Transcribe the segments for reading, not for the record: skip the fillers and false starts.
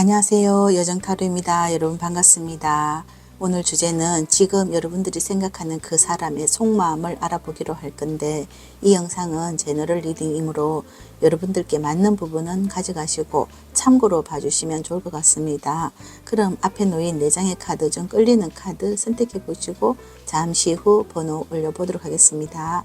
안녕하세요. 여정타로입니다. 여러분 반갑습니다. 오늘 주제는 지금 여러분들이 생각하는 그 사람의 속마음을 알아보기로 할 건데, 이 영상은 제너럴 리딩이므로 여러분들께 맞는 부분은 가져가시고 참고로 봐주시면 좋을 것 같습니다. 그럼 앞에 놓인 4장의 카드 중 끌리는 카드 선택해 보시고 잠시 후 번호 올려보도록 하겠습니다.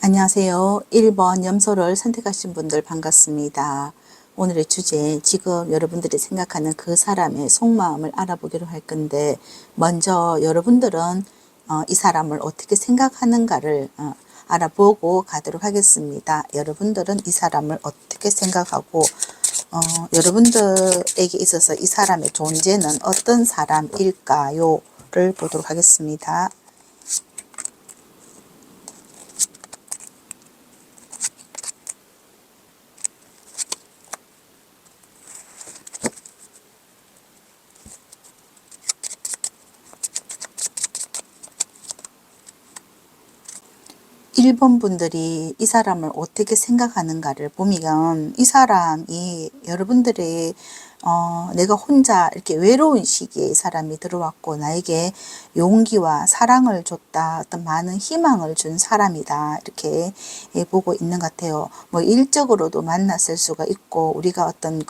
안녕하세요. 1번 염소를 선택하신 분들 반갑습니다. 오늘의 주제, 지금 여러분들이 생각하는 그 사람의 속마음을 알아보기로 할 건데, 먼저 여러분들은 이 사람을 어떻게 생각하는가를 알아보고 가도록 하겠습니다. 여러분들은 이 사람을 어떻게 생각하고 여러분들에게 있어서 이 사람의 존재는 어떤 사람일까요? 를 보도록 하겠습니다. 1번 분들이 이 사람을 어떻게 생각하는가를 보면, 이 사람이 여러분들의 내가 혼자 이렇게 외로운 시기에 이 사람이 들어왔고 나에게 용기와 사랑을 줬다, 어떤 많은 희망을 준 사람이다, 이렇게 보고 있는 것 같아요. 뭐 일적으로도 만났을 수가 있고, 우리가 어떤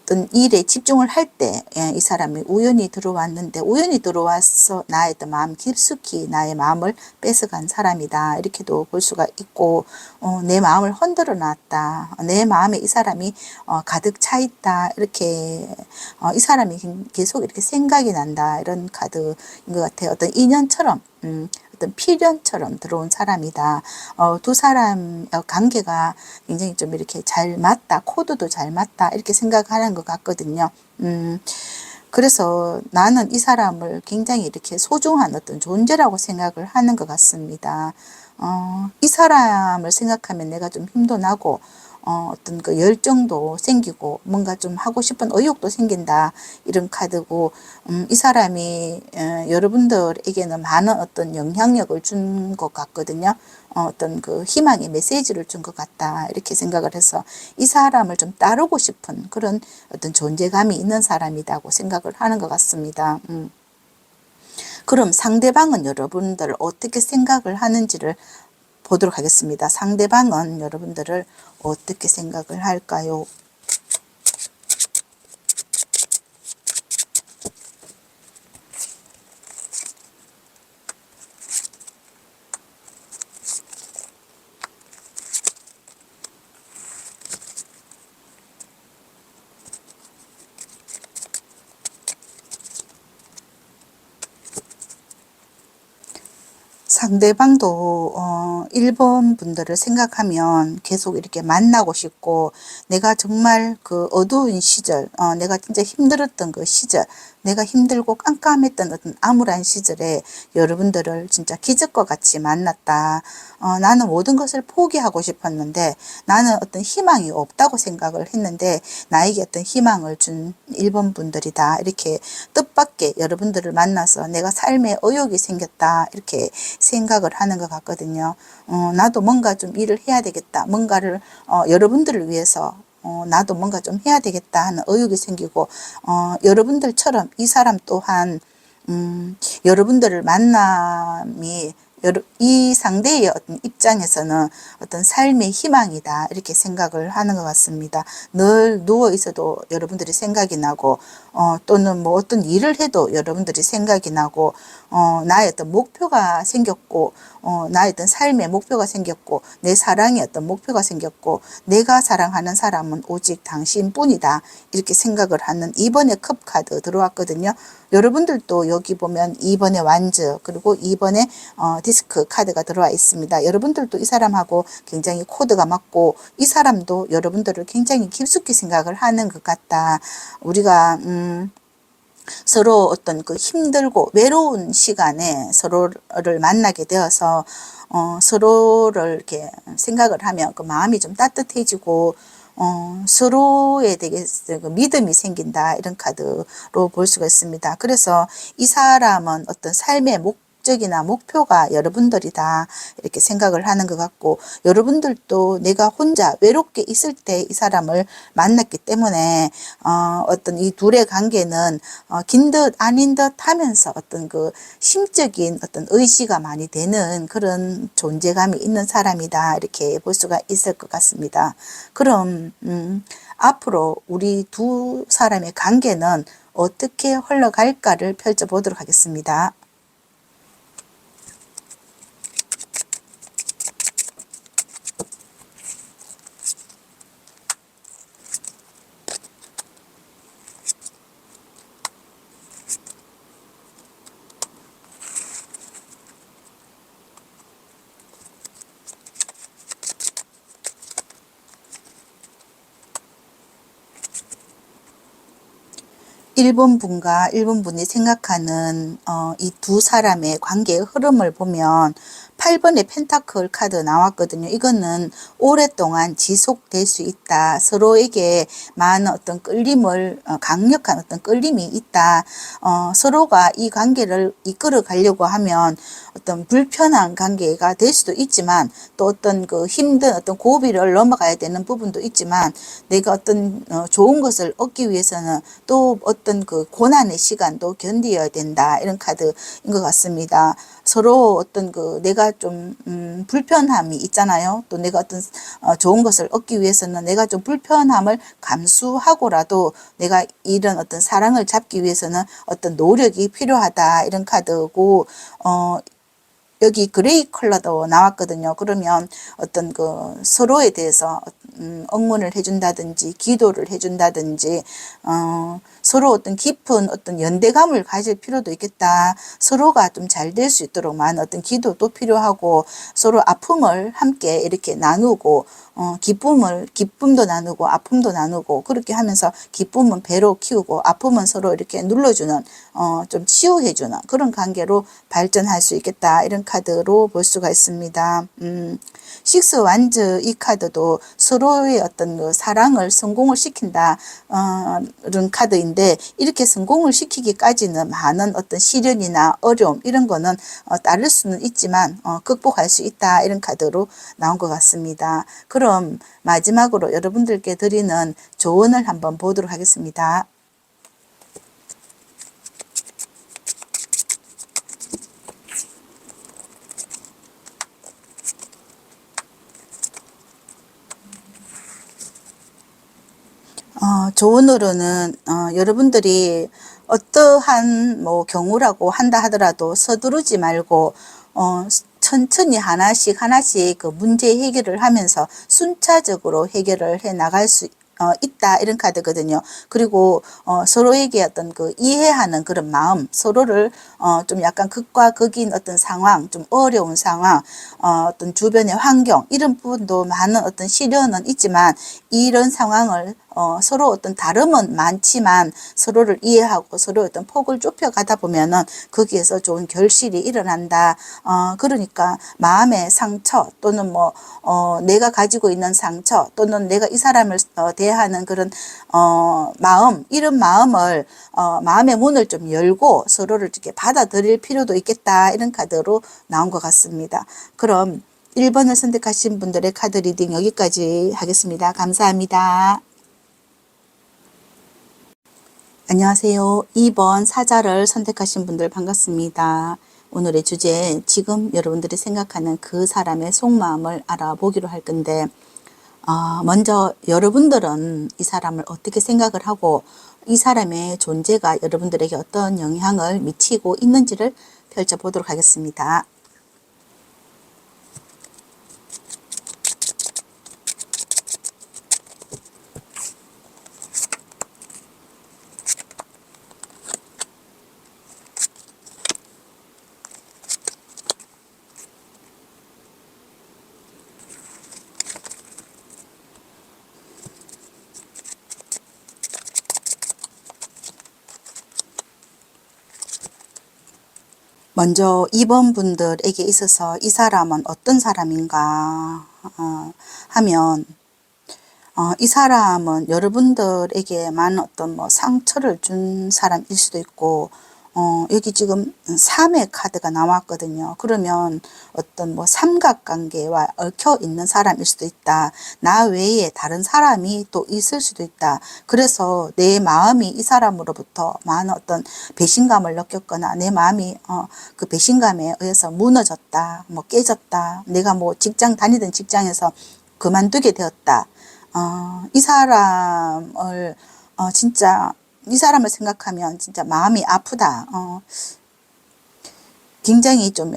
어떤 일에 집중을 할 때 이 사람이 우연히 들어왔는데, 우연히 들어와서 나의 어떤 마음 깊숙이 나의 마음을 뺏어간 사람이다, 이렇게도 볼 수가 있고, 내 마음을 흔들어 놨다, 내 마음에 이 사람이 가득 차 있다, 이렇게 이 사람이 계속 이렇게 생각이 난다, 이런 카드인 것 같아요. 어떤 인연처럼 어떤 필연처럼 들어온 사람이다. 두 사람 관계가 굉장히 좀 이렇게 잘 맞다, 코드도 잘 맞다, 이렇게 생각하는 것 같거든요. 그래서 나는 이 사람을 굉장히 이렇게 소중한 어떤 존재라고 생각을 하는 것 같습니다. 이 사람을 생각하면 내가 좀 힘도 나고, 어떤 그 열정도 생기고, 뭔가 좀 하고 싶은 의욕도 생긴다, 이런 카드고, 이 사람이 여러분들에게는 많은 어떤 영향력을 준 것 같거든요. 어떤 그 희망의 메시지를 준 것 같다, 이렇게 생각을 해서 이 사람을 좀 따르고 싶은 그런 어떤 존재감이 있는 사람이라고 생각을 하는 것 같습니다. 그럼 상대방은 여러분들 어떻게 생각을 하는지를 보도록 하겠습니다. 상대방은 여러분들을 어떻게 생각을 할까요? 상대방도 1번 분들을 생각하면 계속 이렇게 만나고 싶고, 내가 정말 그 어두운 시절, 내가 진짜 힘들었던 그 시절, 내가 힘들고 깜깜했던 어떤 암울한 시절에 여러분들을 진짜 기적과 같이 만났다. 나는 모든 것을 포기하고 싶었는데, 나는 어떤 희망이 없다고 생각을 했는데 나에게 어떤 희망을 준 1번 분들이다, 이렇게 뜻밖의 여러분들을 만나서 내가 삶에 의욕이 생겼다, 이렇게 생각을 하는 것 같거든요. 나도 뭔가 좀 일을 해야 되겠다, 뭔가를 여러분들을 위해서 나도 뭔가 좀 해야 되겠다 하는 의욕이 생기고, 여러분들처럼 이 사람 또한 여러분들을 만남이 이 상대의 어떤 입장에서는 어떤 삶의 희망이다, 이렇게 생각을 하는 것 같습니다. 늘 누워 있어도 여러분들이 생각이 나고, 또는 뭐 어떤 일을 해도 여러분들이 생각이 나고, 나의 어떤 목표가 생겼고, 나의 어떤 삶의 목표가 생겼고, 내 사랑의 어떤 목표가 생겼고, 내가 사랑하는 사람은 오직 당신뿐이다, 이렇게 생각을 하는 2번의 컵 카드 들어왔거든요. 여러분들도 여기 보면 2번의 완즈, 그리고 2번의 디스크 카드가 들어와 있습니다. 여러분들도 이 사람하고 굉장히 코드가 맞고, 이 사람도 여러분들을 굉장히 깊숙이 생각을 하는 것 같다. 우리가 서로 어떤 그 힘들고 외로운 시간에 서로를 만나게 되어서 서로를 이렇게 생각을 하면 그 마음이 좀 따뜻해지고 서로에 되게 그 믿음이 생긴다, 이런 카드로 볼 수가 있습니다. 그래서 이 사람은 어떤 삶의 목적이나 목표가 여러분들이다, 이렇게 생각을 하는 것 같고, 여러분들도 내가 혼자 외롭게 있을 때 이 사람을 만났기 때문에 어떤 이 둘의 관계는 긴 듯 아닌 듯 하면서 어떤 그 심적인 어떤 의지가 많이 되는 그런 존재감이 있는 사람이다, 이렇게 볼 수가 있을 것 같습니다. 그럼 앞으로 우리 두 사람의 관계는 어떻게 흘러갈까를 펼쳐보도록 하겠습니다. 1번 분과 1번 분이 생각하는 이 두 사람의 관계의 흐름을 보면 8번의 펜타클 카드 나왔거든요. 이거는 오랫동안 지속될 수 있다. 서로에게 많은 어떤 끌림을, 강력한 어떤 끌림이 있다. 서로가 이 관계를 이끌어 가려고 하면 어떤 불편한 관계가 될 수도 있지만, 또 어떤 그 힘든 어떤 고비를 넘어가야 되는 부분도 있지만, 내가 어떤 좋은 것을 얻기 위해서는 또 어떤 그 고난의 시간도 견디어야 된다, 이런 카드인 것 같습니다. 서로 어떤 그 내가 좀 불편함이 있잖아요. 또 내가 어떤 좋은 것을 얻기 위해서는 내가 좀 불편함을 감수하고라도 내가 이런 어떤 사랑을 잡기 위해서는 어떤 노력이 필요하다, 이런 카드고, 여기 그레이 컬러도 나왔거든요. 그러면 어떤 그 서로에 대해서 응원을 해준다든지 기도를 해준다든지 서로 어떤 깊은 어떤 연대감을 가질 필요도 있겠다. 서로가 좀 잘 될 수 있도록 많은 어떤 기도도 필요하고, 서로 아픔을 함께 이렇게 나누고 기쁨도 나누고 아픔도 나누고, 그렇게 하면서 기쁨은 배로 키우고 아픔은 서로 이렇게 눌러주는, 좀 치유해주는 그런 관계로 발전할 수 있겠다, 이런 카드로 볼 수가 있습니다. 식스 완즈 이 카드도 서로의 어떤 그 사랑을 성공을 시킨다, 이런 카드인데, 이렇게 성공을 시키기까지는 많은 어떤 시련이나 어려움 이런 거는 따를 수는 있지만 극복할 수 있다, 이런 카드로 나온 것 같습니다. 그럼 마지막으로 여러분들께 드리는 조언을 한번 보도록 하겠습니다. 조언으로는 여러분들이 어떠한 뭐 경우라고 한다 하더라도 서두르지 말고 천천히 하나씩 하나씩 그 문제 해결을 하면서 순차적으로 해결을 해 나갈 수 있다, 이런 카드거든요. 그리고 서로에게 어떤 그 이해하는 그런 마음, 서로를 좀 약간 극과 극인 어떤 상황, 좀 어려운 상황, 어떤 주변의 환경 이런 부분도 많은 어떤 시련은 있지만, 이런 상황을 서로 어떤 다름은 많지만 서로를 이해하고 서로 어떤 폭을 좁혀 가다 보면은 거기에서 좋은 결실이 일어난다. 그러니까 마음의 상처, 또는 뭐 내가 가지고 있는 상처, 또는 내가 이 사람을 대하는 그런 마음, 이런 마음을 마음의 문을 좀 열고 서로를 이렇게 받아들일 필요도 있겠다, 이런 카드로 나온 것 같습니다. 그럼 1번을 선택하신 분들의 카드 리딩 여기까지 하겠습니다. 감사합니다. 안녕하세요. 2번 사자를 선택하신 분들 반갑습니다. 오늘의 주제, 지금 여러분들이 생각하는 그 사람의 속마음을 알아보기로 할 건데, 먼저 여러분들은 이 사람을 어떻게 생각을 하고 이 사람의 존재가 여러분들에게 어떤 영향을 미치고 있는지를 펼쳐보도록 하겠습니다. 먼저 2번 분들에게 있어서 이 사람은 어떤 사람인가 하면 이 사람은 여러분들에게 많은 어떤 뭐 상처를 준 사람일 수도 있고, 여기 지금 3의 카드가 나왔거든요. 그러면 어떤 뭐 삼각관계와 얽혀 있는 사람일 수도 있다. 나 외에 다른 사람이 또 있을 수도 있다. 그래서 내 마음이 이 사람으로부터 많은 어떤 배신감을 느꼈거나 내 마음이 그 배신감에 의해서 무너졌다. 뭐 깨졌다. 내가 뭐 직장 다니던 직장에서 그만두게 되었다. 이 사람을 진짜 이 사람을 생각하면 진짜 마음이 아프다. 굉장히 좀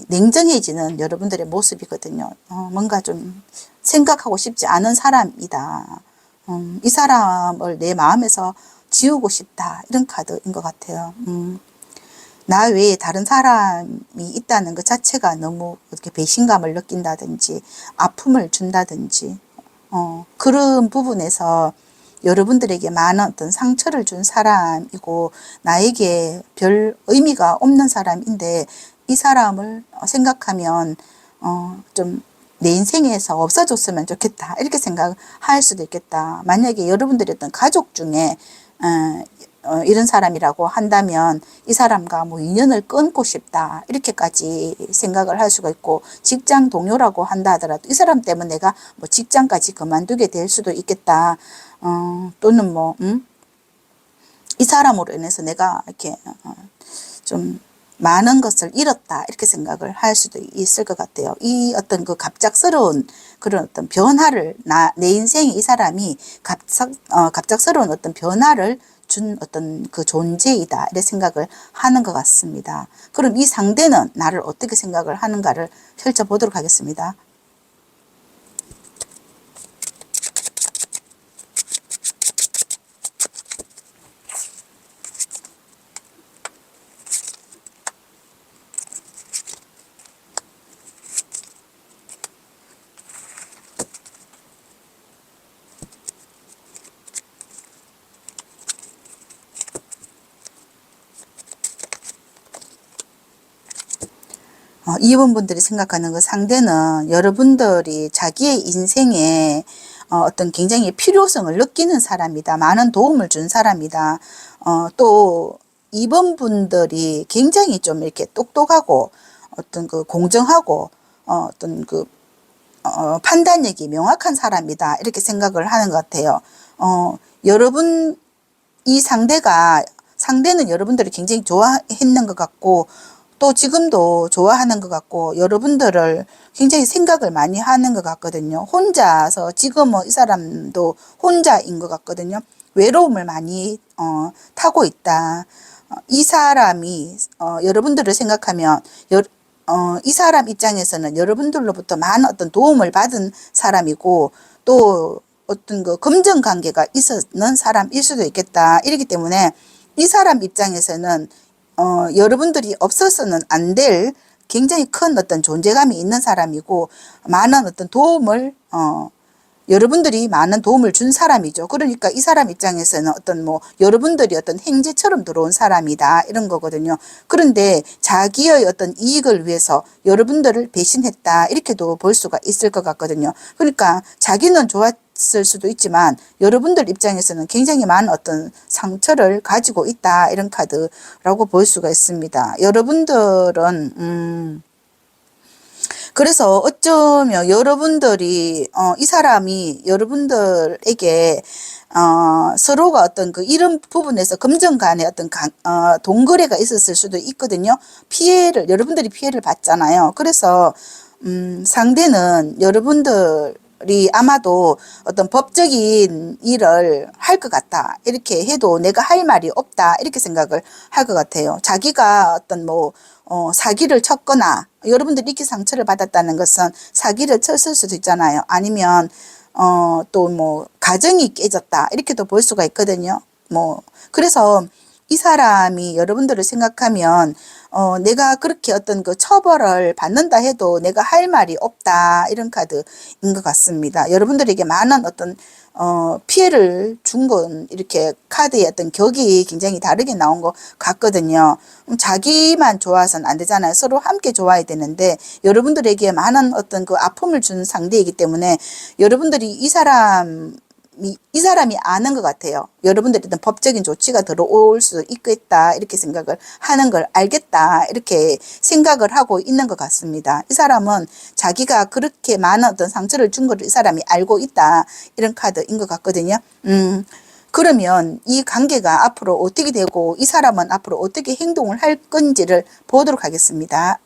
냉정해지는 여러분들의 모습이거든요. 뭔가 좀 생각하고 싶지 않은 사람이다. 이 사람을 내 마음에서 지우고 싶다. 이런 카드인 것 같아요. 나 외에 다른 사람이 있다는 것 자체가 너무 이렇게 배신감을 느낀다든지 아픔을 준다든지 그런 부분에서 여러분들에게 많은 어떤 상처를 준 사람이고 나에게 별 의미가 없는 사람인데 이 사람을 생각하면 좀 내 인생에서 없어졌으면 좋겠다 이렇게 생각할 수도 있겠다. 만약에 여러분들이 어떤 가족 중에 이런 사람이라고 한다면 이 사람과 뭐 인연을 끊고 싶다 이렇게까지 생각을 할 수가 있고, 직장 동료라고 한다 하더라도 이 사람 때문에 내가 뭐 직장까지 그만두게 될 수도 있겠다. 또는 뭐 이 사람으로 인해서 내가 이렇게 좀 많은 것을 잃었다 이렇게 생각을 할 수도 있을 것 같아요. 이 어떤 그 갑작스러운 그런 어떤 변화를 내 인생에 이 사람이 갑작스러운 어떤 변화를 준 어떤 그 존재이다 이렇게 생각을 하는 것 같습니다. 그럼 이 상대는 나를 어떻게 생각을 하는가를 펼쳐보도록 하겠습니다. 이분들이 생각하는 그 상대는 여러분들이 자기의 인생에 어떤 굉장히 필요성을 느끼는 사람이다. 많은 도움을 준 사람이다. 또 이번 분들이 굉장히 좀 이렇게 똑똑하고 어떤 그 공정하고 어떤 그 판단력이 명확한 사람이다. 이렇게 생각을 하는 것 같아요. 여러분 이 상대는 여러분들이 굉장히 좋아했는 것 같고 또 지금도 좋아하는 것 같고 여러분들을 굉장히 생각을 많이 하는 것 같거든요. 혼자서 지금은 이 사람도 혼자인 것 같거든요. 외로움을 많이 타고 있다. 이 사람이 여러분들을 생각하면 이 사람 입장에서는 여러분들로부터 많은 어떤 도움을 받은 사람이고 또 어떤 그 금전 관계가 있었는 사람일 수도 있겠다. 이렇기 때문에 이 사람 입장에서는 여러분들이 없어서는 안 될 굉장히 큰 어떤 존재감이 있는 사람이고 많은 어떤 도움을 여러분들이 많은 도움을 준 사람이죠. 그러니까 이 사람 입장에서는 어떤 뭐 여러분들이 어떤 행제처럼 들어온 사람이다 이런 거거든요. 그런데 자기의 어떤 이익을 위해서 여러분들을 배신했다 이렇게도 볼 수가 있을 것 같거든요. 그러니까 자기는 좋았을 수도 있지만 여러분들 입장에서는 굉장히 많은 어떤 상처를 가지고 있다 이런 카드라고 볼 수가 있습니다. 여러분들은 그래서 어쩌면 여러분들이 이 사람이 여러분들에게 서로가 어떤 그 이런 부분에서 금전 간의 어떤 동거래가 있었을 수도 있거든요. 여러분들이 피해를 받잖아요. 그래서 상대는 여러분들이 아마도 어떤 법적인 일을 할 것 같다 이렇게 해도 내가 할 말이 없다 이렇게 생각을 할 것 같아요. 자기가 어떤 뭐 사기를 쳤거나 여러분들이 이렇게 상처를 받았다는 것은 사기를 쳤을 수도 있잖아요. 아니면 또 뭐 가정이 깨졌다 이렇게도 볼 수가 있거든요. 뭐 그래서 이 사람이 여러분들을 생각하면 내가 그렇게 어떤 그 처벌을 받는다 해도 내가 할 말이 없다. 이런 카드인 것 같습니다. 여러분들에게 많은 어떤 피해를 준 건 이렇게 카드의 어떤 격이 굉장히 다르게 나온 것 같거든요. 자기만 좋아서는 안 되잖아요. 서로 함께 좋아야 되는데 여러분들에게 많은 어떤 그 아픔을 준 상대이기 때문에 여러분들이 이 사람이 아는 것 같아요. 여러분들이 어떤 법적인 조치가 들어올 수 있겠다 이렇게 생각을 하는 걸 알겠다 이렇게 생각을 하고 있는 것 같습니다. 이 사람은 자기가 그렇게 많은 어떤 상처를 준 것을 이 사람이 알고 있다 이런 카드인 것 같거든요. 그러면 이 관계가 앞으로 어떻게 되고 이 사람은 앞으로 어떻게 행동을 할 건지를 보도록 하겠습니다.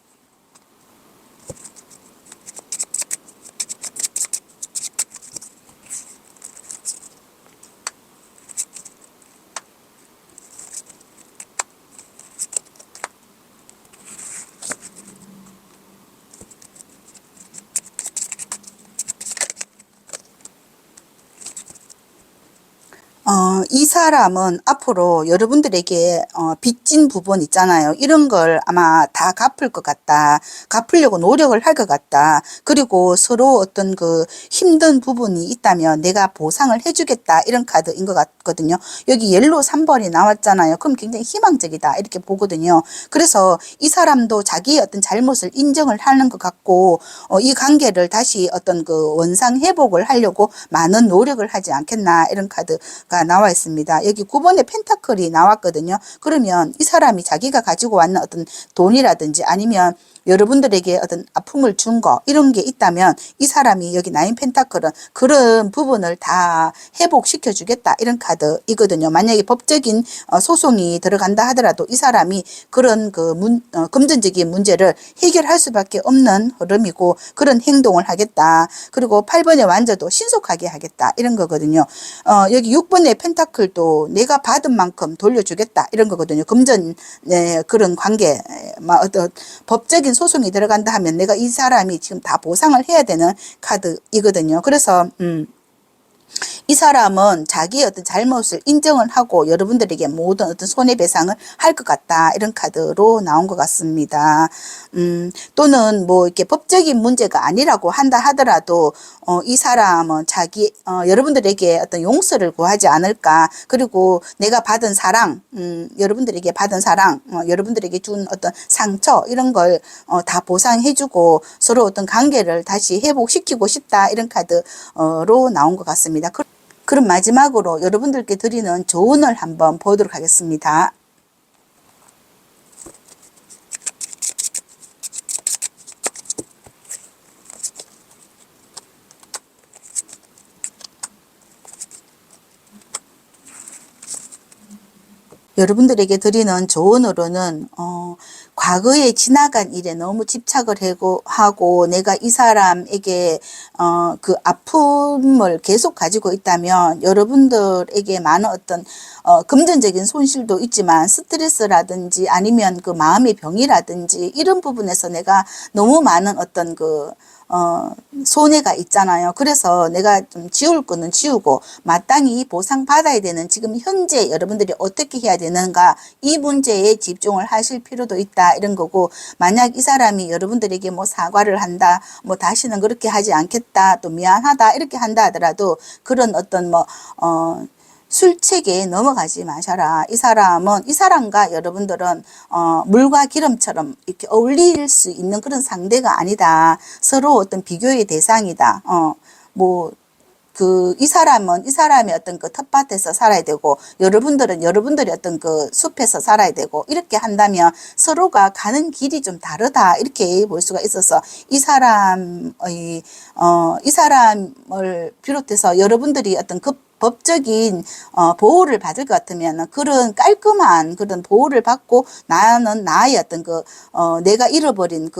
이 사람은 앞으로 여러분들에게 빚진 부분 있잖아요. 이런 걸 아마 다 갚을 것 같다. 갚으려고 노력을 할 것 같다. 그리고 서로 어떤 그 힘든 부분이 있다면 내가 보상을 해주겠다. 이런 카드인 것 같거든요. 여기 옐로우 3번이 나왔잖아요. 그럼 굉장히 희망적이다. 이렇게 보거든요. 그래서 이 사람도 자기의 어떤 잘못을 인정을 하는 것 같고 이 관계를 다시 어떤 그 원상 회복을 하려고 많은 노력을 하지 않겠나. 이런 카드가 나와 있습니다. 여기 9번의 펜타클이 나왔거든요. 그러면 이 사람이 자기가 가지고 왔는 어떤 돈이라든지 아니면 여러분들에게 어떤 아픔을 준 거 이런 게 있다면 이 사람이 여기 9 펜타클은 그런 부분을 다 회복시켜 주겠다 이런 카드이거든요. 만약에 법적인 소송이 들어간다 하더라도 이 사람이 그런 그 금전적인 문제를 해결할 수밖에 없는 흐름이고 그런 행동을 하겠다. 그리고 8번의 완저도 신속하게 하겠다 이런 거거든요. 여기 6번의 펜타클도 내가 받은 만큼 돌려주겠다 이런 거거든요. 금전 그런 관계 어떤 법적인 소송이 들어간다 하면 내가 이 사람이 지금 다 보상을 해야 되는 카드이거든요. 그래서 이 사람은 자기의 어떤 잘못을 인정을 하고 여러분들에게 모든 어떤 손해배상을 할 것 같다. 이런 카드로 나온 것 같습니다. 또는 뭐 이렇게 법적인 문제가 아니라고 한다 하더라도, 이 사람은 여러분들에게 어떤 용서를 구하지 않을까. 그리고 내가 받은 사랑, 여러분들에게 받은 사랑, 여러분들에게 준 어떤 상처, 이런 걸 다 보상해주고 서로 어떤 관계를 다시 회복시키고 싶다. 이런 카드로 나온 것 같습니다. 그럼 마지막으로 여러분들께 드리는 조언을 한번 보도록 하겠습니다. 여러분들에게 드리는 조언으로는 과거에 지나간 일에 너무 집착을 하고 내가 이 사람에게 그 아픔을 계속 가지고 있다면 여러분들에게 많은 어떤 금전적인 손실도 있지만 스트레스라든지 아니면 그 마음의 병이라든지 이런 부분에서 내가 너무 많은 어떤 그 손해가 있잖아요. 그래서 내가 좀 지울 거는 지우고 마땅히 보상받아야 되는 지금 현재 여러분들이 어떻게 해야 되는가 이 문제에 집중을 하실 필요도 있다 이런 거고, 만약 이 사람이 여러분들에게 뭐 사과를 한다, 뭐 다시는 그렇게 하지 않겠다, 또 미안하다 이렇게 한다 하더라도 그런 어떤 술책에 넘어가지 마셔라. 이 사람과 여러분들은 물과 기름처럼 이렇게 어울릴 수 있는 그런 상대가 아니다. 서로 어떤 비교의 대상이다. 이 사람의 어떤 그 텃밭에서 살아야 되고, 여러분들은 여러분들이 어떤 그 숲에서 살아야 되고, 이렇게 한다면 서로가 가는 길이 좀 다르다. 이렇게 볼 수가 있어서, 이 사람을 비롯해서 여러분들이 어떤 그 법적인 보호를 받을 것 같으면 그런 깔끔한 그런 보호를 받고 나는 나의 어떤 내가 잃어버린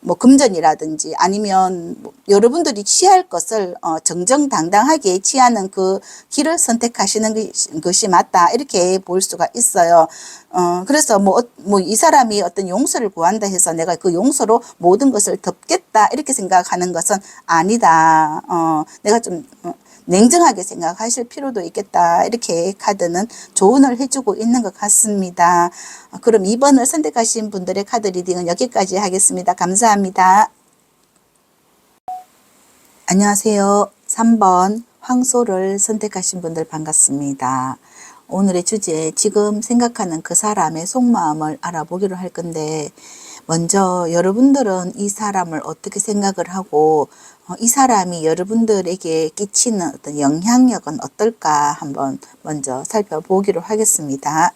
뭐 금전이라든지 아니면 여러분들이 취할 것을 정정당당하게 취하는 그 길을 선택하시는 것이 맞다 이렇게 볼 수가 있어요. 그래서 이 사람이 어떤 용서를 구한다 해서 내가 그 용서로 모든 것을 덮겠다 이렇게 생각하는 것은 아니다. 내가 좀 냉정하게 생각하실 필요도 있겠다. 이렇게 카드는 조언을 해주고 있는 것 같습니다. 그럼 2번을 선택하신 분들의 카드 리딩은 여기까지 하겠습니다. 감사합니다. 안녕하세요. 3번 황소를 선택하신 분들 반갑습니다. 오늘의 주제, 지금 생각하는 그 사람의 속마음을 알아보기로 할 건데, 먼저 여러분들은 이 사람을 어떻게 생각을 하고 이 사람이 여러분들에게 끼치는 어떤 영향력은 어떨까 한번 먼저 살펴보기로 하겠습니다.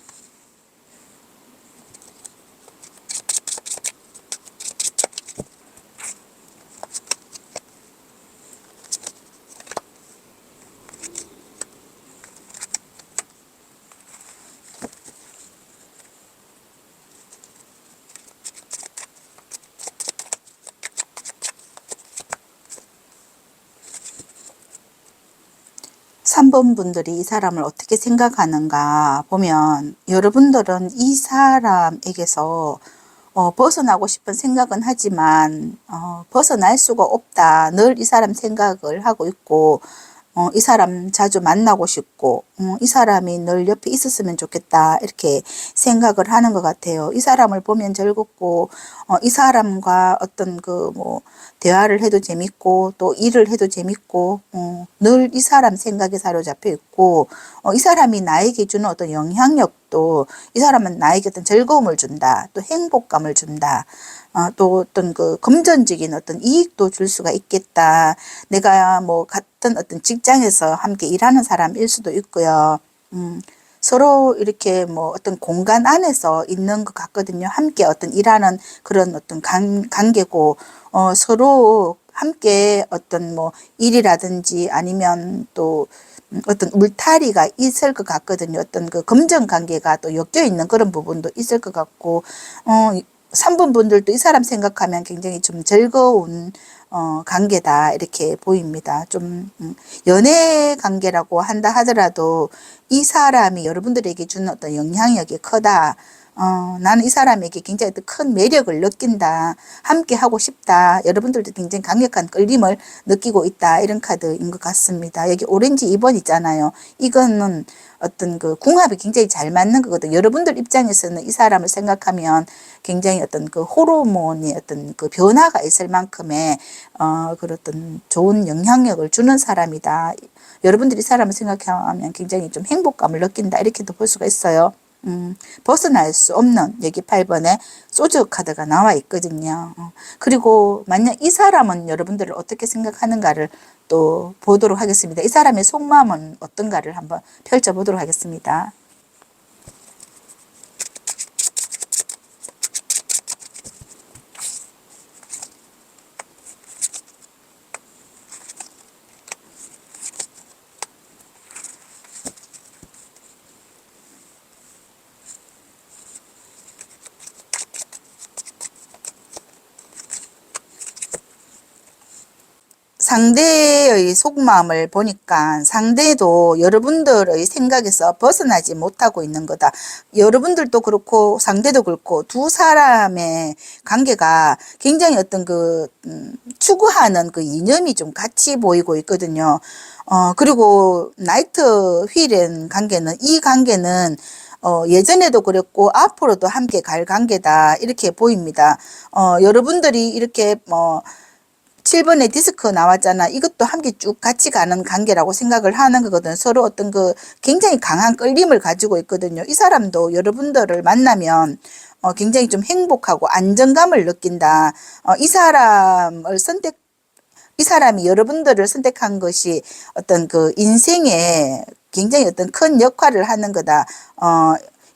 3번 분들이 이 사람을 어떻게 생각하는가 보면, 여러분들은 이 사람에게서 벗어나고 싶은 생각은 하지만 벗어날 수가 없다. 늘 이 사람 생각을 하고 있고, 이 사람 자주 만나고 싶고, 이 사람이 늘 옆에 있었으면 좋겠다. 이렇게 생각을 하는 것 같아요. 이 사람을 보면 즐겁고, 이 사람과 어떤 대화를 해도 재밌고, 또 일을 해도 재밌고, 늘 이 사람 생각에 사로잡혀 있고, 이 사람이 나에게 주는 어떤 영향력도, 이 사람은 나에게 어떤 즐거움을 준다. 또 행복감을 준다. 또 어떤 금전적인 어떤 이익도 줄 수가 있겠다. 내가 같은 어떤 직장에서 함께 일하는 사람일 수도 있고요. 서로 이렇게 어떤 공간 안에서 있는 것 같거든요. 함께 어떤 일하는 그런 어떤 관계고, 서로 함께 어떤 일이라든지 아니면 또 어떤 울타리가 있을 것 같거든요. 어떤 금전 관계가 또 엮여 있는 그런 부분도 있을 것 같고, 3번 분들도 이 사람 생각하면 굉장히 좀 즐거운 관계다 이렇게 보입니다. 좀 연애 관계라고 한다 하더라도 이 사람이 여러분들에게 주는 어떤 영향력이 크다. 나는 이 사람에게 굉장히 큰 매력을 느낀다. 함께 하고 싶다. 여러분들도 굉장히 강력한 끌림을 느끼고 있다. 이런 카드인 것 같습니다. 여기 오렌지 2번 있잖아요. 이거는 어떤 궁합이 굉장히 잘 맞는 거거든요. 여러분들 입장에서는 이 사람을 생각하면 굉장히 어떤 호르몬의 어떤 변화가 있을 만큼의 그런 좋은 영향력을 주는 사람이다. 여러분들이 이 사람을 생각하면 굉장히 좀 행복감을 느낀다. 이렇게도 볼 수가 있어요. 벗어날 수 없는, 여기 8번에 소주 카드가 나와 있거든요. 그리고 만약 이 사람은 여러분들을 어떻게 생각하는가를 또 보도록 하겠습니다. 이 사람의 속마음은 어떤가를 한번 펼쳐보도록 하겠습니다. 상대의 속마음을 보니까 상대도 여러분들의 생각에서 벗어나지 못하고 있는 거다. 여러분들도 그렇고 상대도 그렇고 두 사람의 관계가 굉장히 어떤 추구하는 이념이 좀 같이 보이고 있거든요. 그리고 나이트 휠의 관계는, 이 관계는 예전에도 그랬고 앞으로도 함께 갈 관계다 이렇게 보입니다. 여러분들이 이렇게 7번에 디스크 나왔잖아. 이것도 함께 쭉 같이 가는 관계라고 생각을 하는 거거든. 서로 어떤 굉장히 강한 끌림을 가지고 있거든요. 이 사람도 여러분들을 만나면 굉장히 좀 행복하고 안정감을 느낀다. 이 사람이 여러분들을 선택한 것이 어떤 인생에 굉장히 어떤 큰 역할을 하는 거다.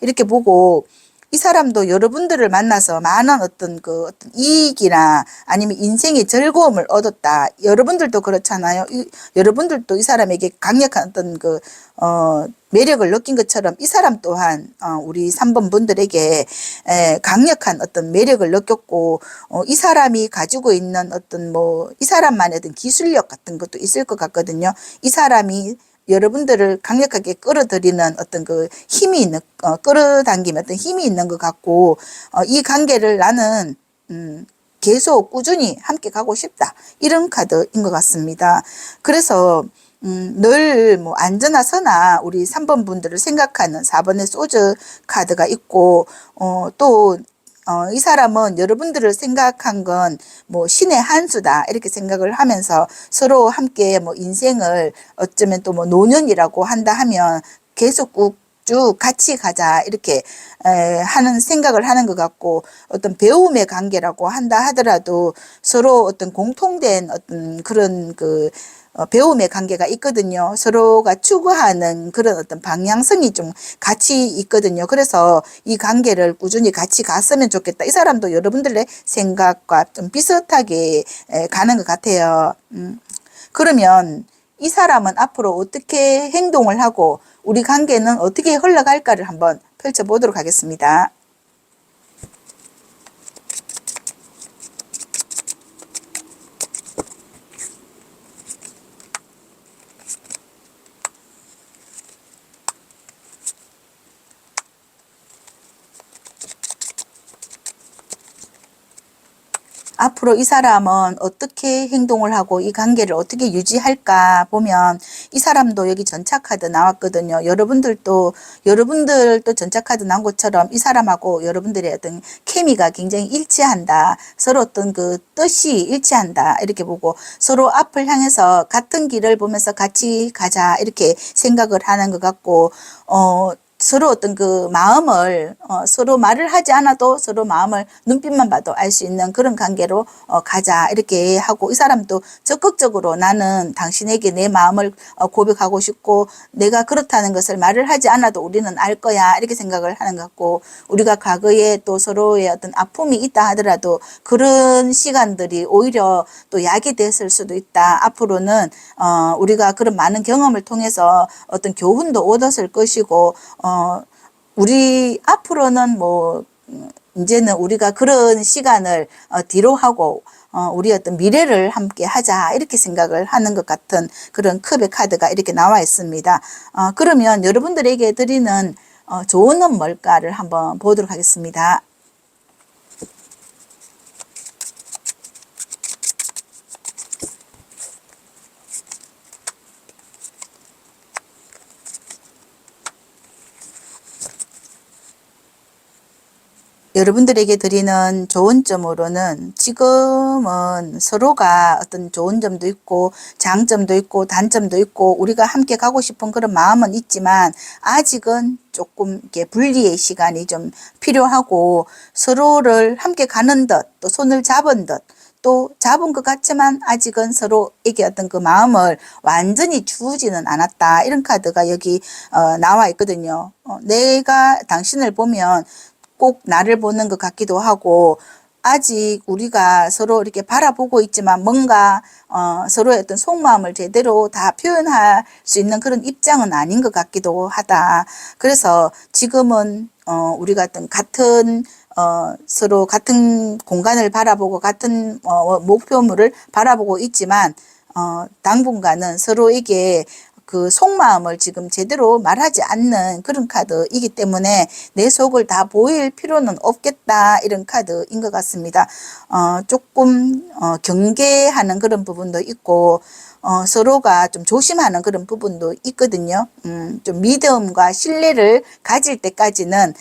이렇게 보고, 이 사람도 여러분들을 만나서 많은 어떤 이익이나 아니면 인생의 즐거움을 얻었다. 여러분들도 그렇잖아요. 여러분들도 이 사람에게 강력한 어떤 매력을 느낀 것처럼 이 사람 또한 우리 3번 분들에게 강력한 어떤 매력을 느꼈고, 이 사람이 가지고 있는 어떤 이 사람만의 어떤 기술력 같은 것도 있을 것 같거든요. 이 사람이 여러분들을 강력하게 끌어들이는 어떤 힘이 있는, 끌어당기면 어떤 힘이 있는 것 같고, 이 관계를 나는, 계속 꾸준히 함께 가고 싶다. 이런 카드인 것 같습니다. 그래서, 늘 뭐 안전하 서나 우리 3번 분들을 생각하는 4번의 소주 카드가 있고, 또, 이 사람은 여러분들을 생각한 건 뭐 신의 한 수다 이렇게 생각을 하면서 서로 함께 뭐 인생을 어쩌면 또 뭐 노년이라고 한다 하면 계속 쭉 같이 가자 이렇게 하는 생각을 하는 것 같고, 어떤 배움의 관계라고 한다 하더라도 서로 어떤 공통된 어떤 그런 배움의 관계가 있거든요. 서로가 추구하는 그런 어떤 방향성이 좀 같이 있거든요. 그래서 이 관계를 꾸준히 같이 갔으면 좋겠다. 이 사람도 여러분들의 생각과 좀 비슷하게 가는 것 같아요. 그러면 이 사람은 앞으로 어떻게 행동을 하고 우리 관계는 어떻게 흘러갈까를 한번 펼쳐보도록 하겠습니다. 앞으로 이 사람은 어떻게 행동을 하고 이 관계를 어떻게 유지할까 보면, 이 사람도 여기 전차카드 나왔거든요. 여러분들도 전차카드 나온 것처럼 이 사람하고 여러분들의 어떤 케미가 굉장히 일치한다. 서로 어떤 그 뜻이 일치한다. 이렇게 보고 서로 앞을 향해서 같은 길을 보면서 같이 가자. 이렇게 생각을 하는 것 같고, 서로 어떤 그 마음을 서로 말을 하지 않아도 서로 마음을 눈빛만 봐도 알 수 있는 그런 관계로 가자 이렇게 하고, 이 사람도 적극적으로 나는 당신에게 내 마음을 고백하고 싶고 내가 그렇다는 것을 말을 하지 않아도 우리는 알 거야 이렇게 생각을 하는 것 같고, 우리가 과거에 또 서로의 어떤 아픔이 있다 하더라도 그런 시간들이 오히려 또 약이 됐을 수도 있다. 앞으로는 우리가 그런 많은 경험을 통해서 어떤 교훈도 얻었을 것이고, 우리 앞으로는 뭐 이제는 우리가 그런 시간을 뒤로 하고 우리 어떤 미래를 함께 하자 이렇게 생각을 하는 것 같은 그런 컵의 카드가 이렇게 나와 있습니다. 그러면 여러분들에게 드리는 조언은 뭘까를 한번 보도록 하겠습니다. 여러분들에게 드리는 좋은 점으로는, 지금은 서로가 어떤 좋은 점도 있고 장점도 있고 단점도 있고 우리가 함께 가고 싶은 그런 마음은 있지만 아직은 조금 이렇게 분리의 시간이 좀 필요하고, 서로를 함께 가는 듯 또 손을 잡은 듯 또 잡은 것 같지만 아직은 서로에게 어떤 그 마음을 완전히 주지는 않았다. 이런 카드가 여기 나와 있거든요. 내가 당신을 보면 꼭 나를 보는 것 같기도 하고, 아직 우리가 서로 이렇게 바라보고 있지만 뭔가 서로의 어떤 속마음을 제대로 다 표현할 수 있는 그런 입장은 아닌 것 같기도 하다. 그래서 지금은 우리가 어떤 같은 서로 같은 공간을 바라보고 같은 목표물을 바라보고 있지만 당분간은 서로에게 그 속마음을 지금 제대로 말하지 않는 그런 카드이기 때문에 내 속을 다 보일 필요는 없겠다, 이런 카드인 것 같습니다. 조금 경계하는 그런 부분도 있고 서로가 좀 조심하는 그런 부분도 있거든요. 좀 믿음과 신뢰를 가질 때까지는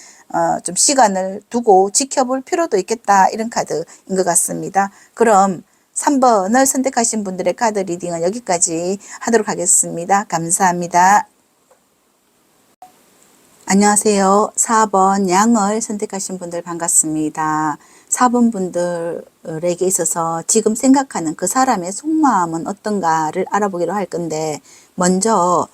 좀 시간을 두고 지켜볼 필요도 있겠다, 이런 카드인 것 같습니다. 그럼 3번을 선택하신 분들의 카드 리딩은 여기까지 하도록 하겠습니다. 감사합니다. 안녕하세요. 4번 양을 선택하신 분들 반갑습니다. 4번 분들에게 있어서 지금 생각하는 그 사람의 속마음은 어떤가를 알아보기로 할 건데, 먼저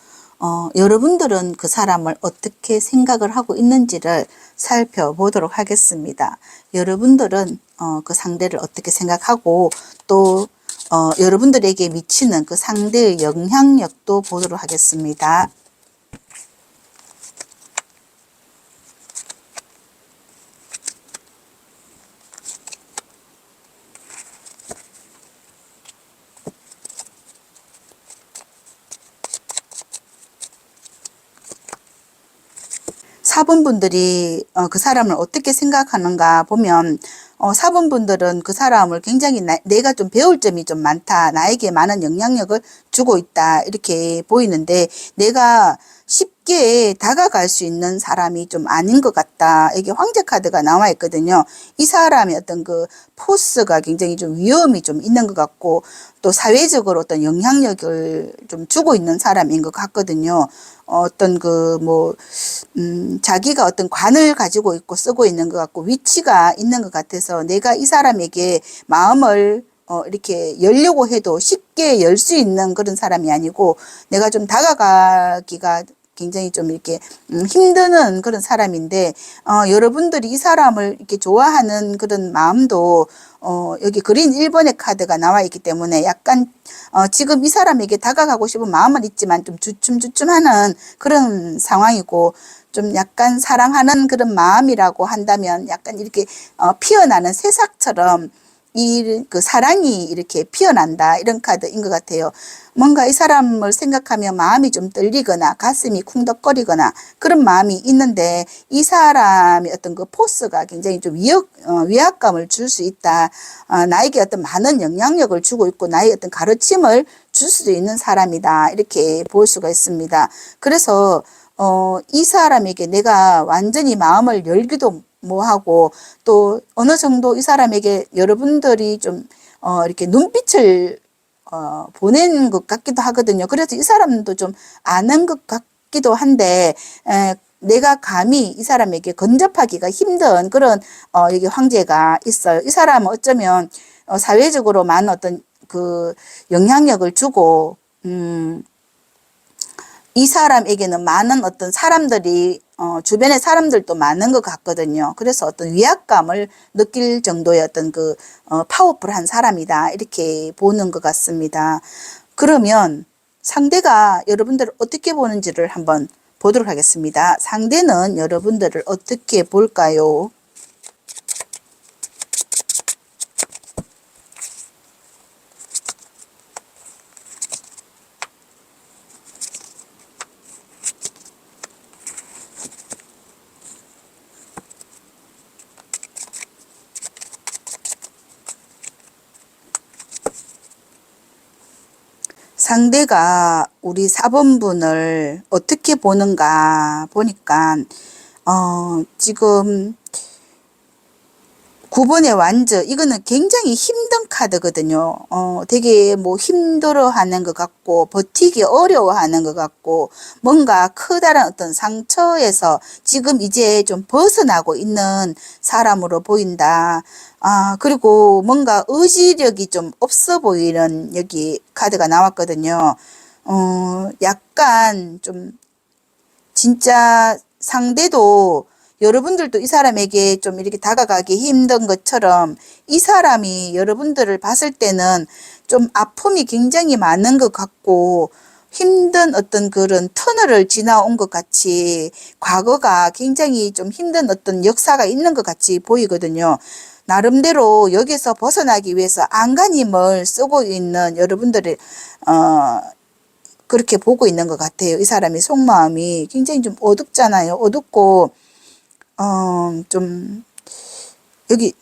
여러분들은 그 사람을 어떻게 생각을 하고 있는지를 살펴보도록 하겠습니다. 여러분들은 그 상대를 어떻게 생각하고 또 여러분들에게 미치는 그 상대의 영향력도 보도록 하겠습니다. 사번 분들이 그 사람을 어떻게 생각하는가 보면, 4번 분들은 그 사람을 굉장히 내가 좀 배울 점이 좀 많다. 나에게 많은 영향력을 주고 있다. 이렇게 보이는데 내가 쉽게 다가갈 수 있는 사람이 좀 아닌 것 같다. 이게 황제 카드가 나와 있거든요. 이 사람의 어떤 그 포스가 굉장히 좀 위험이 좀 있는 것 같고 또 사회적으로 어떤 영향력을 좀 주고 있는 사람인 것 같거든요. 어떤 자기가 어떤 관을 가지고 있고 쓰고 있는 것 같고 위치가 있는 것 같아서 내가 이 사람에게 마음을 이렇게 열려고 해도 쉽게 열 수 있는 그런 사람이 아니고 내가 좀 다가가기가 굉장히 좀 이렇게 힘드는 그런 사람인데 여러분들이 이 사람을 이렇게 좋아하는 그런 마음도 여기 그린 1번의 카드가 나와 있기 때문에 약간 지금 이 사람에게 다가가고 싶은 마음은 있지만 좀 주춤주춤하는 그런 상황이고 좀 약간 사랑하는 그런 마음이라고 한다면 약간 이렇게 피어나는 새싹처럼 그 사랑이 이렇게 피어난다 이런 카드인 것 같아요. 뭔가 이 사람을 생각하면 마음이 좀 떨리거나 가슴이 쿵덕거리거나 그런 마음이 있는데 이 사람의 어떤 그 포스가 굉장히 좀 위압감을 줄 수 있다. 나에게 어떤 많은 영향력을 주고 있고 나의 어떤 가르침을 줄 수도 있는 사람이다. 이렇게 볼 수가 있습니다. 그래서 이 사람에게 내가 완전히 마음을 열기도 뭐하고 또 어느 정도 이 사람에게 여러분들이 좀 이렇게 눈빛을 보낸 것 같기도 하거든요. 그래서 이 사람도 좀 아는 것 같기도 한데 내가 감히 이 사람에게 근접하기가 힘든 그런 여기 황제가 있어요. 이 사람은 어쩌면 사회적으로 많은 어떤 그 영향력을 주고 이 사람에게는 많은 어떤 사람들이 주변의 사람들도 많은 것 같거든요. 그래서 어떤 위압감을 느낄 정도의 어떤 그 파워풀한 사람이다 이렇게 보는 것 같습니다. 그러면 상대가 여러분들을 어떻게 보는지를 한번 보도록 하겠습니다. 상대는 여러분들을 어떻게 볼까요? 상대가 우리 4번 분을 어떻게 보는가 보니까 지금 9번의 완저 이거는 굉장히 힘든 카드거든요. 되게 뭐 힘들어하는 것 같고 버티기 어려워하는 것 같고 뭔가 커다란 어떤 상처에서 지금 이제 좀 벗어나고 있는 사람으로 보인다. 그리고 뭔가 의지력이 좀 없어 보이는 여기 카드가 나왔거든요. 약간 좀 진짜 상대도 여러분들도 이 사람에게 좀 이렇게 다가가기 힘든 것처럼 이 사람이 여러분들을 봤을 때는 좀 아픔이 굉장히 많은 것 같고 힘든 어떤 그런 터널을 지나온 것 같이 과거가 굉장히 좀 힘든 어떤 역사가 있는 것 같이 보이거든요. 나름대로 여기서 벗어나기 위해서 안간힘을 쓰고 있는 여러분들의 그렇게 보고 있는 것 같아요. 이 사람의 속마음이 굉장히 좀 어둡잖아요. 어둡고 좀 여기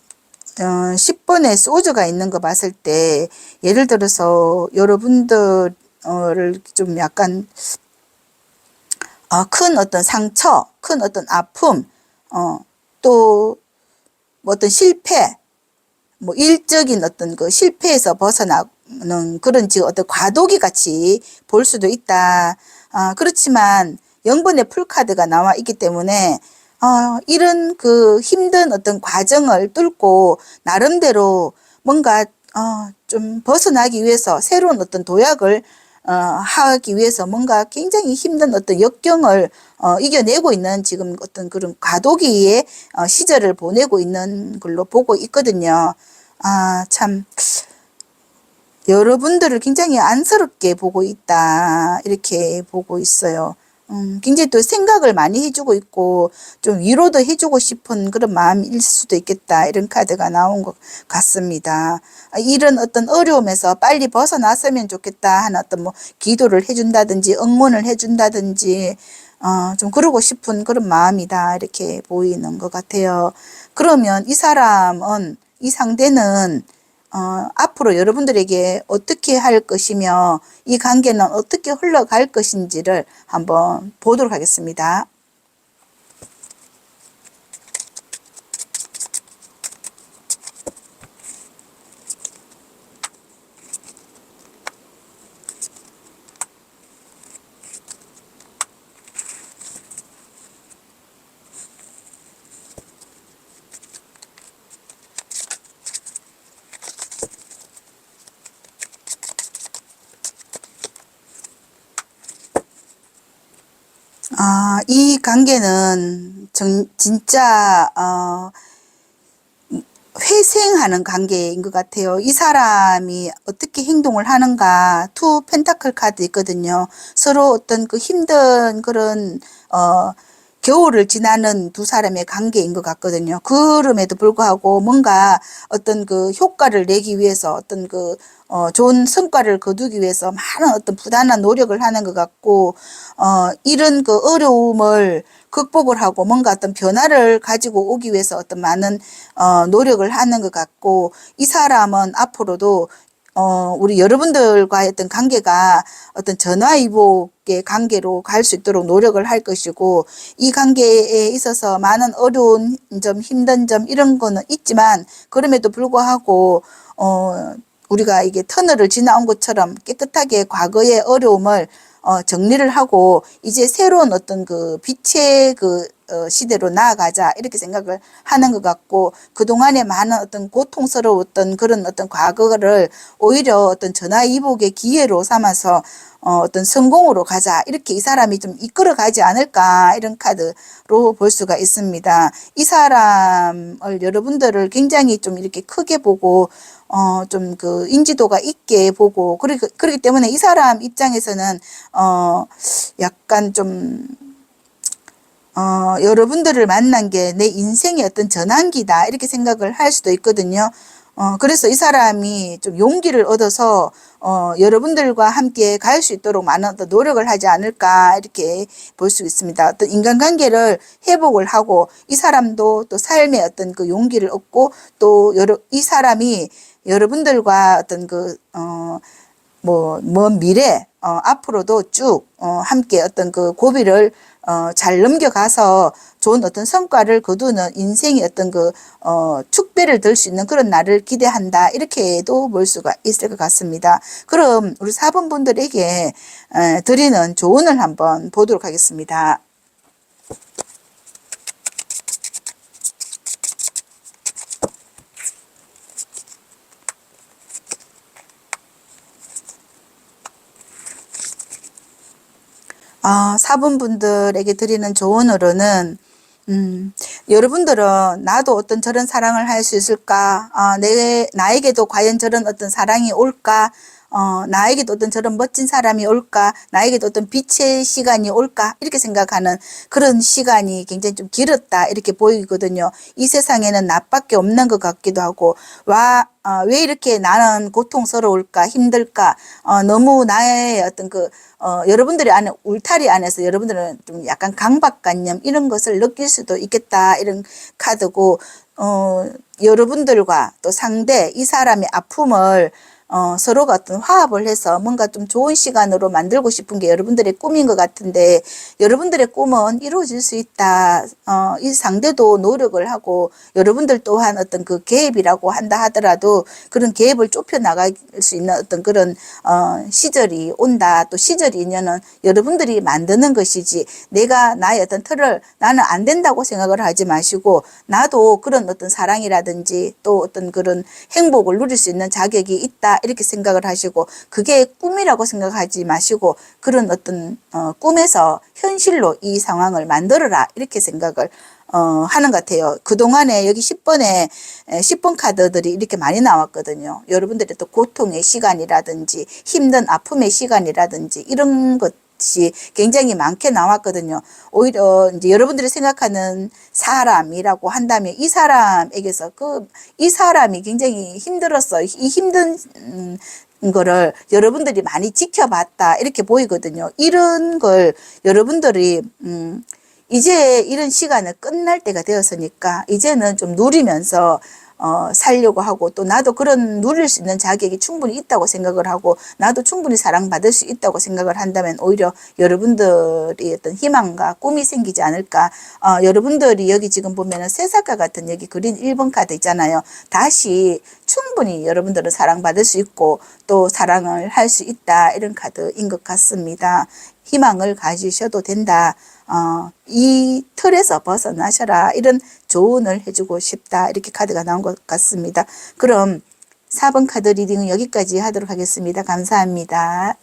10번에 소주가 있는 거 봤을 때 예를 들어서 여러분들을 좀 약간 큰 어떤 상처, 큰 어떤 아픔, 또 뭐 어떤 실패, 뭐 일적인 어떤 그 실패에서 벗어나는 그런 지금 어떤 과도기 같이 볼 수도 있다. 그렇지만 0번의 풀카드가 나와 있기 때문에 이런 그 힘든 어떤 과정을 뚫고 나름대로 뭔가 좀 벗어나기 위해서 새로운 어떤 도약을 하기 위해서 뭔가 굉장히 힘든 어떤 역경을 이겨내고 있는 지금 어떤 그런 과도기의 시절을 보내고 있는 걸로 보고 있거든요. 참 여러분들을 굉장히 안쓰럽게 보고 있다 이렇게 보고 있어요. 굉장히 또 생각을 많이 해주고 있고 좀 위로도 해주고 싶은 그런 마음일 수도 있겠다 이런 카드가 나온 것 같습니다. 이런 어떤 어려움에서 빨리 벗어났으면 좋겠다 하는 어떤 뭐 기도를 해준다든지 응원을 해준다든지 좀 그러고 싶은 그런 마음이다 이렇게 보이는 것 같아요. 그러면 이 사람은 이 상대는 앞으로 여러분들에게 어떻게 할 것이며 이 관계는 어떻게 흘러갈 것인지를 한번 보도록 하겠습니다. 이 관계는 진짜 회생하는 관계인 것 같아요. 이 사람이 어떻게 행동을 하는가. 투 펜타클 카드 있거든요. 서로 어떤 그 힘든 그런 겨울을 지나는 두 사람의 관계인 것 같거든요. 그럼에도 불구하고 뭔가 어떤 그 효과를 내기 위해서 어떤 그 좋은 성과를 거두기 위해서 많은 어떤 부단한 노력을 하는 것 같고, 이런 그 어려움을 극복을 하고 뭔가 어떤 변화를 가지고 오기 위해서 어떤 많은 노력을 하는 것 같고, 이 사람은 앞으로도 우리 여러분들과의 어떤 관계가 어떤 전화위복의 관계로 갈 수 있도록 노력을 할 것이고, 이 관계에 있어서 많은 어려운 점, 힘든 점 이런 거는 있지만, 그럼에도 불구하고 우리가 이게 터널을 지나온 것처럼 깨끗하게 과거의 어려움을 정리를 하고 이제 새로운 어떤 그 빛의 그 시대로 나아가자 이렇게 생각을 하는 것 같고, 그동안에 많은 어떤 고통스러웠던 그런 어떤 과거를 오히려 어떤 전화위복의 기회로 삼아서 어떤 성공으로 가자 이렇게 이 사람이 좀 이끌어 가지 않을까, 이런 카드로 볼 수가 있습니다. 이 사람을 여러분들을 굉장히 좀 이렇게 크게 보고 좀 그 인지도가 있게 보고, 그렇기 때문에 이 사람 입장에서는 약간 좀 여러분들을 만난 게 내 인생의 어떤 전환기다 이렇게 생각을 할 수도 있거든요. 그래서 이 사람이 좀 용기를 얻어서 여러분들과 함께 갈 수 있도록 많은 어떤 노력을 하지 않을까 이렇게 볼 수 있습니다. 어떤 인간관계를 회복을 하고 이 사람도 또 삶의 어떤 그 용기를 얻고, 또 이 사람이 여러분들과 어떤 그 먼 미래, 앞으로도 쭉, 함께 어떤 그 고비를, 잘 넘겨가서 좋은 어떤 성과를 거두는 인생의 어떤 그, 축배를 들 수 있는 그런 날을 기대한다. 이렇게도 볼 수가 있을 것 같습니다. 그럼 우리 4번 분들에게 드리는 조언을 한번 보도록 하겠습니다. 사번 분들에게 드리는 조언으로는, 여러분들은 나도 어떤 저런 사랑을 할 수 있을까? 나에게도 과연 저런 어떤 사랑이 올까? 나에게도 어떤 저런 멋진 사람이 올까? 나에게도 어떤 빛의 시간이 올까? 이렇게 생각하는 그런 시간이 굉장히 좀 길었다. 이렇게 보이거든요. 이 세상에는 나밖에 없는 것 같기도 하고, 왜 이렇게 나는 고통스러울까? 힘들까? 너무 나의 어떤 여러분들이 울타리 안에서 여러분들은 좀 약간 강박관념 이런 것을 느낄 수도 있겠다. 이런 카드고, 여러분들과 또 상대, 이 사람의 아픔을 서로가 어떤 화합을 해서 뭔가 좀 좋은 시간으로 만들고 싶은 게 여러분들의 꿈인 것 같은데, 여러분들의 꿈은 이루어질 수 있다. 이 상대도 노력을 하고 여러분들 또한 어떤 그 계획이라고 한다 하더라도 그런 계획을 좁혀 나갈 수 있는 어떤 그런 시절이 온다. 또 시절이면은 여러분들이 만드는 것이지, 내가 나의 어떤 틀을 나는 안 된다고 생각을 하지 마시고, 나도 그런 어떤 사랑이라든지 또 어떤 그런 행복을 누릴 수 있는 자격이 있다 이렇게 생각을 하시고, 그게 꿈이라고 생각하지 마시고 그런 어떤 꿈에서 현실로 이 상황을 만들어라 이렇게 생각을 하는 것 같아요. 그동안에 여기 10번 카드들이 이렇게 많이 나왔거든요. 여러분들의 또 고통의 시간이라든지 힘든 아픔의 시간이라든지 이런 것이 굉장히 많게 나왔거든요. 오히려 이제 여러분들이 생각하는 사람이라고 한다면 이 사람에게서 이 사람이 굉장히 힘들었어요. 이 힘든 거를 여러분들이 많이 지켜봤다 이렇게 보이거든요. 이런 걸 여러분들이 이제 이런 시간을 끝날 때가 되었으니까 이제는 좀 누리면서 살려고 하고 또 나도 그런 누릴 수 있는 자격이 충분히 있다고 생각을 하고 나도 충분히 사랑받을 수 있다고 생각을 한다면 오히려 여러분들이 어떤 희망과 꿈이 생기지 않을까. 여러분들이 여기 지금 보면은 새싹과 같은 여기 그린 1번 카드 있잖아요. 다시 충분히 여러분들은 사랑받을 수 있고 또 사랑을 할 수 있다 이런 카드인 것 같습니다. 희망을 가지셔도 된다. 이 틀에서 벗어나셔라 이런 조언을 해주고 싶다 이렇게 카드가 나온 것 같습니다. 그럼 4번 카드 리딩은 여기까지 하도록 하겠습니다. 감사합니다.